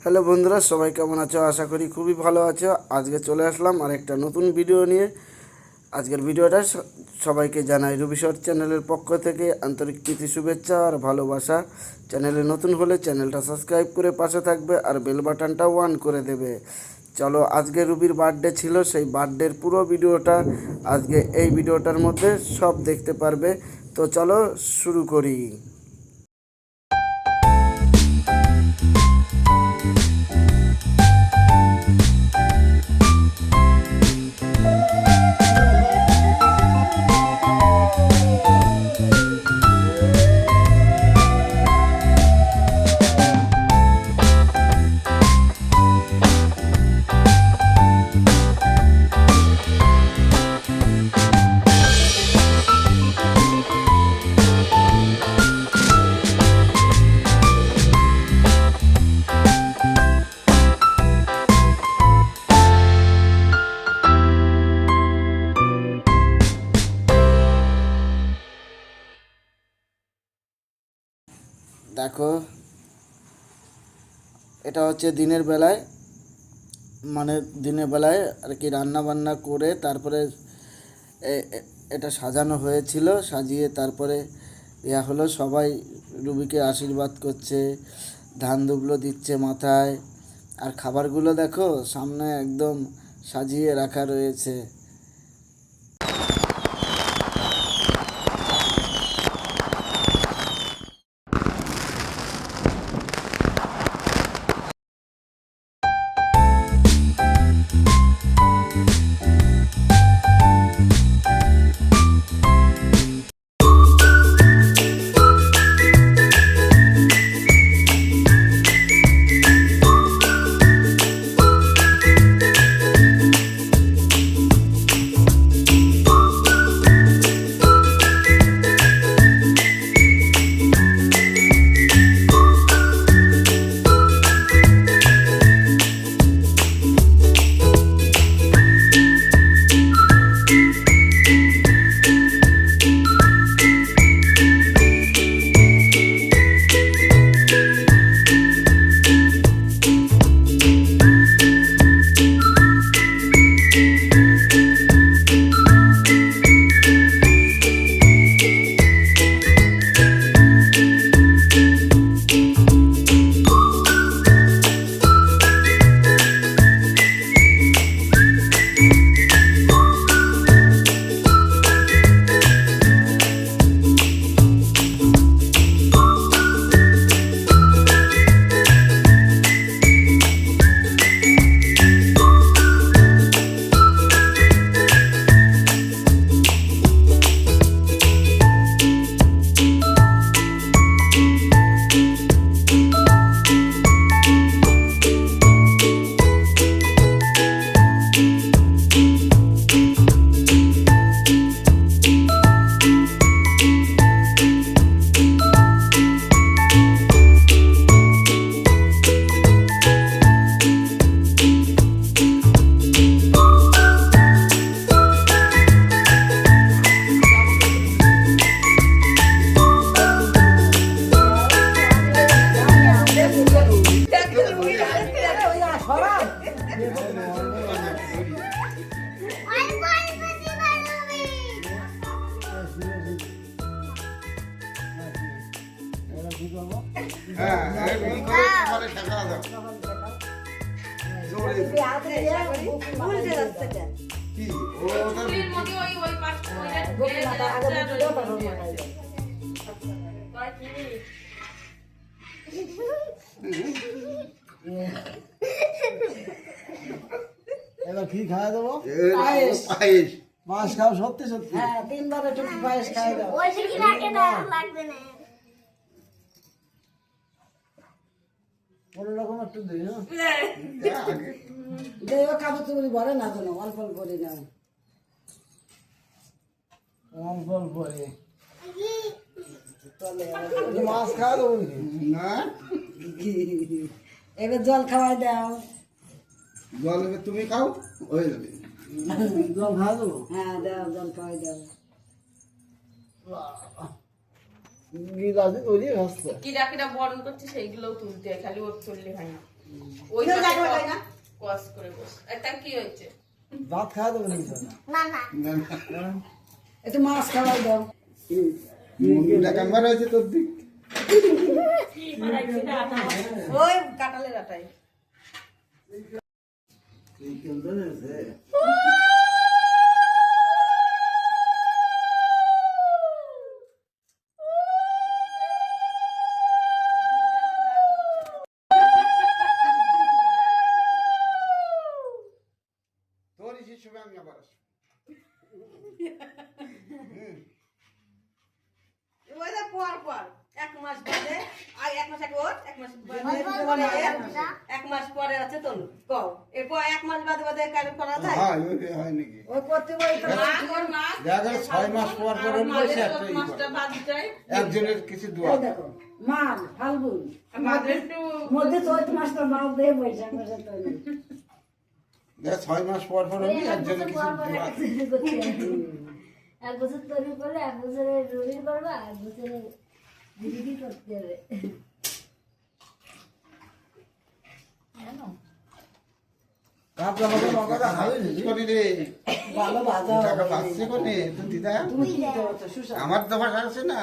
Hello বন্ধুরা, সবাই কেমন আছো? আশা করি খুবই ভালো আছো। আজকে চলে আসলাম আর একটা নতুন ভিডিও নিয়ে। আজকের ভিডিওটা সবাইকে জানাই রুবি শর্ট চ্যানেলের পক্ষ থেকে আন্তরিক প্রীতি শুভেচ্ছা আর ভালোবাসা। চ্যানেলে নতুন হলে চ্যানেলটা সাবস্ক্রাইব করে পাশে থাকবে আর বেল বাটনটাও অন করে দেবে। চলো, আজকে রুবির বার্থডে ছিল, সেই বার্থডের পুরো ভিডিওটা আজকে এই ভিডিওটার মধ্যে সব দেখতে পারবে। তো চলো শুরু করি। দেখো, এটা হচ্ছে দিনের বেলায়, মানে দিনের বেলায় আর কি রান্না বান্না করে তারপরে এটা সাজানো হয়েছিল। সাজিয়ে তারপরে হলো, সবাই রুবিকে আশীর্বাদ করছে, ধান দুবলো দিচ্ছে মাথায়। আর খাবারগুলো দেখো সামনে একদম সাজিয়ে রাখা রয়েছে। এবার কি খাওয়া দেবো? মাছ খাও সত্যি সত্যি? হ্যাঁ, 3 বার একটু পায়েস খাওয়া দাও। কোনো রকম একটু দিই, কাপড় চুপড়ি ভরে না, কোনো অল্প অল্প করে না, অল্প অল্প করে মাছ খাওয়া দেবো না। এবার জল খাওয়াই দাও। জল তুমি খাও, হয়ে যাবে। জল খাওয়া দেবো? হ্যাঁ দাও, জল খাওয়াই দাও। গিলাসে তৈরি হচ্ছে। কিরা কিরা বরণ করছে সেইগুলোও তুলতে হয়, খালি ওর তুললে হয় না। ওই কেউ পাশে যাবে না? কস করে বস। এটা কি হচ্ছে? ভাত খাওয়া দেবো নাকি তোর? না না একটু মাছ খাওয়াই দাও। মুন্ডুটা কামবার হয়েছে তোর দিক। ওই কাঁঠালের আটাই। তোর হিসেবে আমি আবার আসবো। ওইটা পর এক মাস বাদে আর এক মাস আগে ওর এক মাস বাদে বল, এক মাস পরে আছে তোর কও এরপর এক মাস বাদে বাদে কাজ করা যায় হয় ওই হয় নাকি? ওই করতে বই তো মা ওর মা দেখা গেল 6 মাস পর পর হলে সে মাঝে একটা ই মাসটা করে। বাদ যায় একজনের কিছু দোয়া। এই দেখো মাঘ ফাল্গুন মাঝে একটু মধ্যে চৈত মাসটা বাদ দিয়ে বৈশাখ মাসে তৈরি। দেখা 6 মাস পর পর হলে একজনের কিছু দোয়া। এক বছর তৈরি করলে এক বছরের রবির করবা এক বছরের দিদি করতে হবে কাপড়া মতো লঙ্কাটা খাবে কি করি রে? ভালো ভাজা টাকা হবে। পাচ্ছে কোনে? তো দিদা তুমি কি করছো সুসা? আমার তো ভাষা আছে না।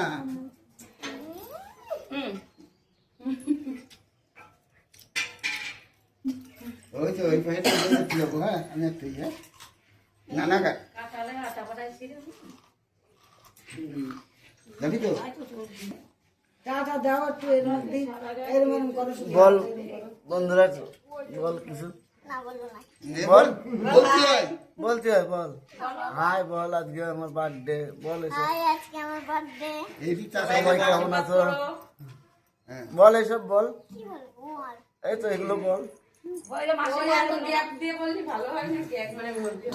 ওই তো ওই পাশে তো লোক হ্যাঁ আমি একটু হ্যাঁ না না গা কাঁঠালে আটা পাটাই ছিঁড়ে দেখি তো চাটা দাও একটু এরকম করো শুধু। বল বন্ধুরা, বল কিছু না বলবো না বল বলতে হয়। বলতে হয়, বল হাই বল, আজকে আমার বার্থডে, বল এসব, হাই আজকে আমার বার্থডে এই দি চাষা সবাই কেমন আছো, হ্যাঁ বল এইসব বল, কি বলবো আর এই তো এগুলো বল। ওই এত গ্যাপ দিয়ে বললি ভালো হয় নাকি একবারে বলবি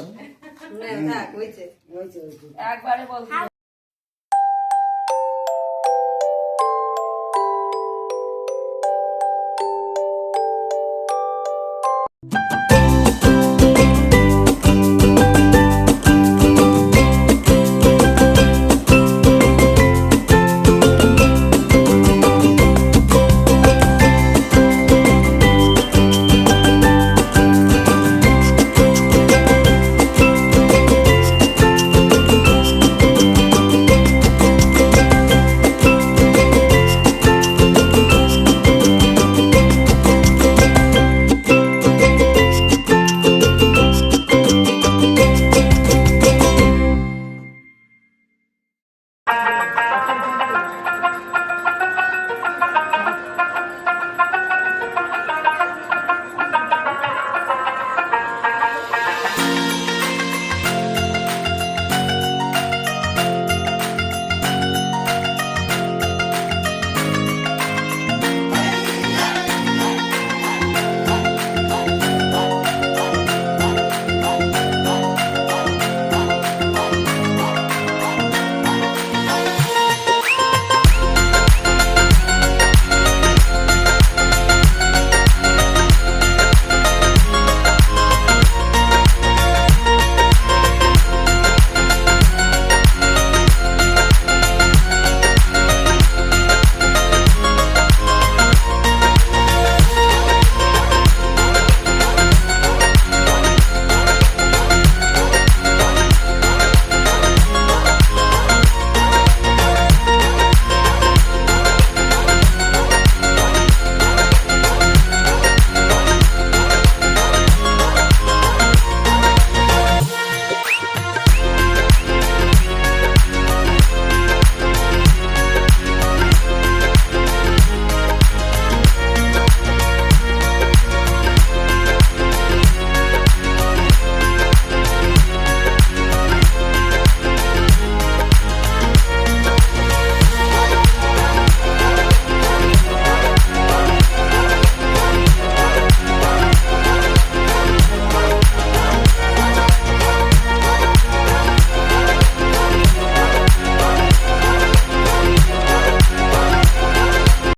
না থাক হইছে হয়েছে, হয়েছে। একবারে বলবি হাই